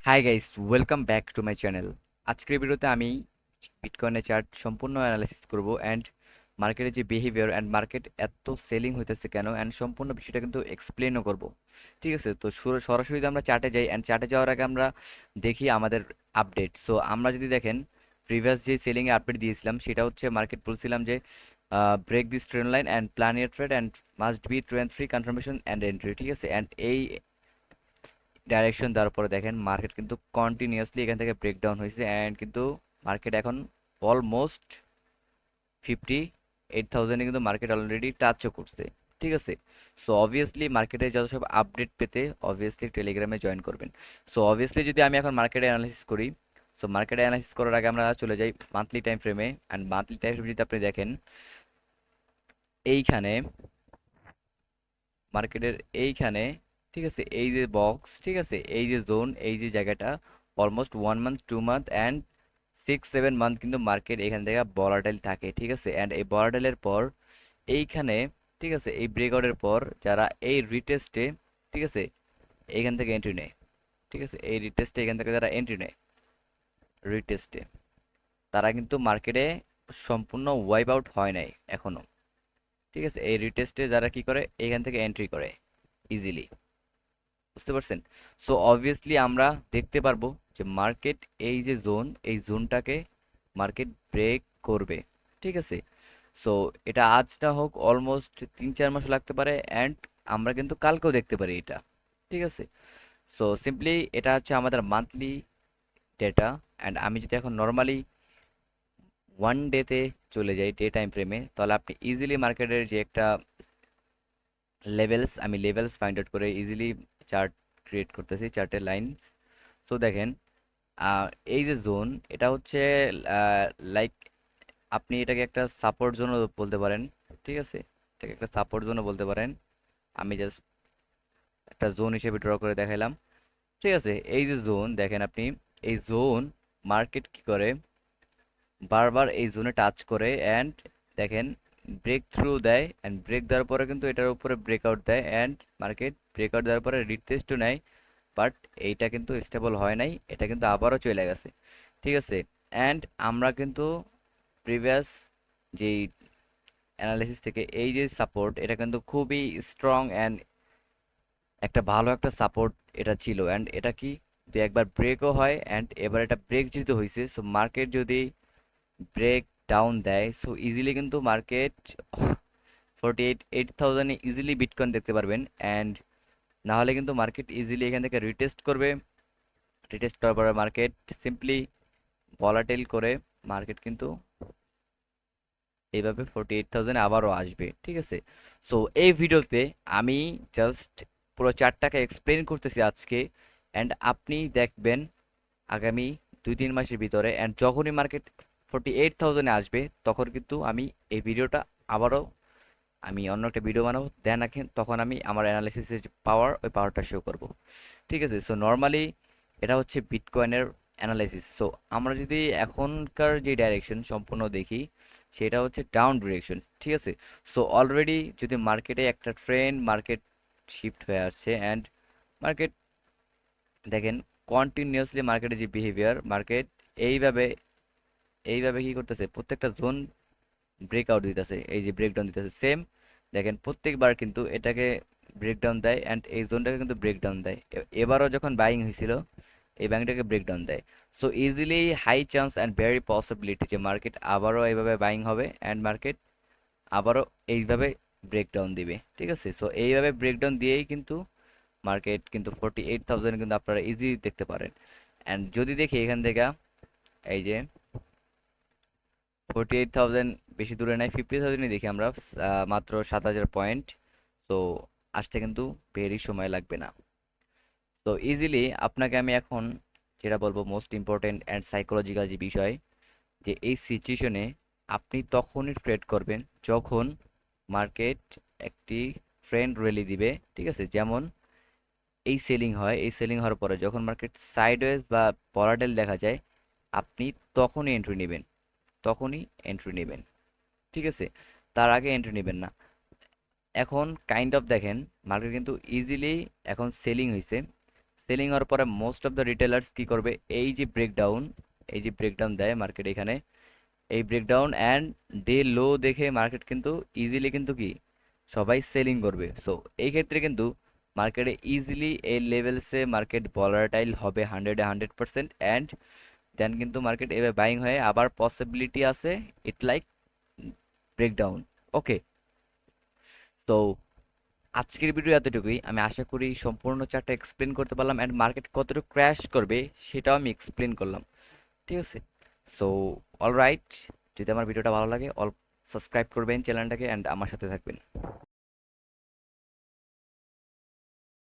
Hi guys, welcome back to my channel. আজকের ভিডিওতে আমি বিটকয়েনের চার্ট সম্পূর্ণ অ্যানালাইসিস করব অ্যান্ড মার্কেটের যে বিহেভিয়ার অ্যান্ড মার্কেট এত সেলিং হইতেছে কেন অ্যান্ড সম্পূর্ণ বিষয়টা কিন্তু এক্সপ্লেনও করব। ঠিক আছে, তো সরাসরি যদি আমরা চার্টে যাই অ্যান্ড চার্টে যাওয়ার আগে আমরা দেখি আমাদের আপডেট। সো আমরা যদি দেখেন প্রিভিয়াস যে সেলিংয়ে আপডেট দিয়েছিলাম সেটা হচ্ছে মার্কেট বলছিলাম যে break this trend line and plan your trade and must be trend free confirmation and entry. ঠিক আছে, অ্যান্ড এই ডাইরেকশন দেওয়ার পরে দেখেন মার্কেট কিন্তু কন্টিনিউয়াসলি এখান থেকে ব্রেকডাউন হয়েছে অ্যান্ড কিন্তু মার্কেট এখন অলমোস্ট 58,000-এ কিন্তু মার্কেট অলরেডি টাচও করছে। ঠিক আছে, সো অবভিয়াসলি মার্কেটে যত সব আপডেট পেতে অবভিয়াসলি টেলিগ্রামে জয়েন করবেন। সো অবভিয়াসলি যদি আমি এখন মার্কেটে অ্যানালাইসিস করি, সো মার্কেটে অ্যানালাইসিস করার আগে আমরা চলে যাই মান্থলি টাইম ফ্রেমে। অ্যান্ড মান্থলি টাইম ফ্রেমে যদি আপনি দেখেন এইখানে মার্কেটের এইখানে, ঠিক আছে, এই যে বক্স, ঠিক আছে, এই যে জোন, এই যে জায়গাটা almost 1 month 2 month and 6-7 month কিন্তু মার্কেট এখান থেকে ভলাটাইল থাকে। ঠিক আছে, অ্যান্ড এই ভলাটাইলের পর এইখানে, ঠিক আছে, এই ব্রেকআউটের পর যারা এই রিটেস্টে, ঠিক আছে, এইখান থেকে এন্ট্রি নেয়, ঠিক আছে, এই রিটেস্টে এখান থেকে যারা এন্ট্রি নেয় রিটেস্টে, তারা কিন্তু মার্কেটে সম্পূর্ণ ওয়াইপ আউট হয় নাই এখনো। ঠিক আছে, এই রিটেস্টে যারা কি করে এখান থেকে এন্ট্রি করে ইজিলি, বুঝতে পারছেন? সো অবভিয়াসলি আমরা দেখতে পারবো যে মার্কেট এই যে জোন, এই জোনটাকে মার্কেট ব্রেক করবে। ঠিক আছে, সো এটা আজ না হোক অলমোস্ট 3-4 মাস লাগতে পারে অ্যান্ড আমরা কিন্তু কালকেও দেখতে পারি এটা। ঠিক আছে, সো সিম্পলি এটা হচ্ছে আমাদের মান্থলি ডেটা। অ্যান্ড আমি যদি এখন নর্মালি ওয়ান ডেতে চলে যাই, ডে টাইম ফ্রেমে, তাহলে আপনি ইজিলি মার্কেটের যে একটা লেভেলস, আমি লেভেলস ফাইন্ড আউট করে ইজিলি চার্ট ক্রিয়েট করতেছি, চার্টের লাইন। সো দেখেন এই যে জোন, এটা হচ্ছে লাইক আপনি এটাকে একটা সাপোর্ট জোনও বলতে পারেন। ঠিক আছে, এটাকে একটা সাপোর্ট জোনও বলতে পারেন। আমি জাস্ট একটা জোন হিসেবে ড্র করে দেখাইলাম। ঠিক আছে, এই যে জোন দেখেন আপনি, এই জোন মার্কেট কি করে বারবার এই জোনে টাচ করে অ্যান্ড দেখেন ব্রেক থ্রু দেয় অ্যান্ড ব্রেক দেওয়ার পরে কিন্তু এটার উপরে ব্রেকআউট দেয় অ্যান্ড মার্কেট ব্রেকআউট দেওয়ার পরে রিটেস্টও নেয়। বাট এইটা কিন্তু স্টেবল হয় নাই, এটা কিন্তু আবারও চলে গেছে। ঠিক আছে, অ্যান্ড আমরা কিন্তু প্রিভিয়াস যেই অ্যানালিসিস থেকে এই যে সাপোর্ট, এটা কিন্তু খুবই স্ট্রং অ্যান্ড একটা ভালো একটা সাপোর্ট এটা ছিল। অ্যান্ড এটা কি যে একবার ব্রেকও হয় অ্যান্ড এবার এটা ব্রেক যেহেতু হয়েছে, সো মার্কেট যদি ব্রেক ডাউন দেয়, সো ইজিলি কিন্তু মার্কেট 48,000-এ ইজিলি বিটকয়েন দেখতে পারবেন। অ্যান্ড না হলে কিন্তু মার্কেট ইজিলি এখান থেকে রিটেস্ট করবে। রিটেস্ট করার পরে মার্কেট সিম্পলি ভলাটাইল করে মার্কেট কিন্তু এইভাবে 48,000 আবারও আসবে। ঠিক আছে, সো এই ভিডিওতে আমি জাস্ট পুরো চারটাকে এক্সপ্লেন করতেছি আজকে, অ্যান্ড আপনি দেখবেন আগামী 2-3 মাসের ভিতরে অ্যান্ড যখনই মার্কেট 48,000-এ আসবে তখন কিন্তু আমি এই ভিডিওটা আবারও আমি অন্য একটা ভিডিও বানাবো, দেন রাখেন, তখন আমি আমার অ্যানালিসিসের যে পাওয়ার, ওই পাওয়ারটা শো করব। ঠিক আছে, সো নর্মালি এটা হচ্ছে বিটকয়েনের অ্যানালাইসিস। সো আমরা যদি এখনকার যে ডাইরেকশন সম্পূর্ণ দেখি, সেটা হচ্ছে ডাউন ডিরেকশন। ঠিক আছে, সো অলরেডি যদি মার্কেটে একটা ট্রেন্ড মার্কেট শিফট হয়ে আসছে অ্যান্ড মার্কেট দেখেন কন্টিনিউয়াসলি মার্কেটের যে বিহেভিয়ার, মার্কেট এইভাবে এইভাবে কি করতেছে, প্রত্যেকটা জোন ব্রেকআউট দিতেছে, এই যে ব্রেকডাউন দিতেছে সেম। দেখেন প্রত্যেকবার কিন্তু এটাকে ব্রেকডাউন দেয় অ্যান্ড এই জোনটাকে কিন্তু ব্রেকডাউন দেয়। এবারও যখন বাইং হয়েছিল এই ব্যাংকটাকে ব্রেকডাউন দেয়। So easily high chance and very possibility যে মার্কেট আবারও এইভাবে বাইং হবে অ্যান্ড মার্কেট আবারও এইভাবে ব্রেকডাউন দিবে। ঠিক আছে, সো এইভাবে ব্রেকডাউন দিয়েই কিন্তু মার্কেট কিন্তু 48,000 কিন্তু আপনারা ইজি দেখতে পারেন। অ্যান্ড যদি দেখি এখান থেকে এই যে 48,000 বেশি দূরে নাই, 50,000-ই দেখি আমরা, মাত্র 7,000 পয়েন্ট। তো আসতে কিন্তু ভেরি সময় লাগবে না। তো ইজিলি আপনাকে আমি এখন যেটা বলবো মোস্ট ইম্পর্টেন্ট অ্যান্ড সাইকোলজিক্যাল যে বিষয়, যে এই সিচুয়েশনে আপনি তখনই ট্রেড করবেন যখন মার্কেট একটি ট্রেন্ড র্যালি দিবে। ঠিক আছে, যেমন এই সেলিং হয়, এই সেলিং হওয়ার পরে যখন মার্কেট সাইডওয়েজ বা ভলাটাইল দেখা যায়, আপনি তখনই এন্ট্রি নেবেন, তখনই এন্ট্রি নেবেন। ঠিক আছে, তার আগে এন্ট্রি নেবেন না। এখন কাইন্ড অফ দেখেন মার্কেট কিন্তু ইজিলি এখন সেলিং হয়েছে। সেলিং হওয়ার পরে মোস্ট অফ দ্য রিটেলার্স কি করবে, এই যে ব্রেকডাউন দেয় মার্কেট এখানে, এই ব্রেকডাউন অ্যান্ড ডে লো দেখে মার্কেট কিন্তু ইজিলি কিন্তু কি সবাই সেলিং করবে। সো এই ক্ষেত্রে কিন্তু মার্কেটে ইজিলি এই লেভেলসে মার্কেট ভলাটাইল হবে 100% অ্যান্ড দেন কিন্তু মার্কেট এবার বাইং হয়ে আবার পসিবিলিটি আছে ইট লাইক ব্রেকডাউন। ওকে, তো আজকের ভিডিও এতটুকুই। আমি আশা করি সম্পূর্ণ চার্টটা এক্সপ্লেন করতে পারলাম অ্যান্ড মার্কেট কতটুকু ক্র্যাশ করবে সেটাও আমি এক্সপ্লেন করলাম। ঠিক আছে, সো অলরাইট, যদি আমার ভিডিওটা ভালো লাগে সাবস্ক্রাইব করবেন চ্যানেলটাকে অ্যান্ড আমার সাথে থাকবেন।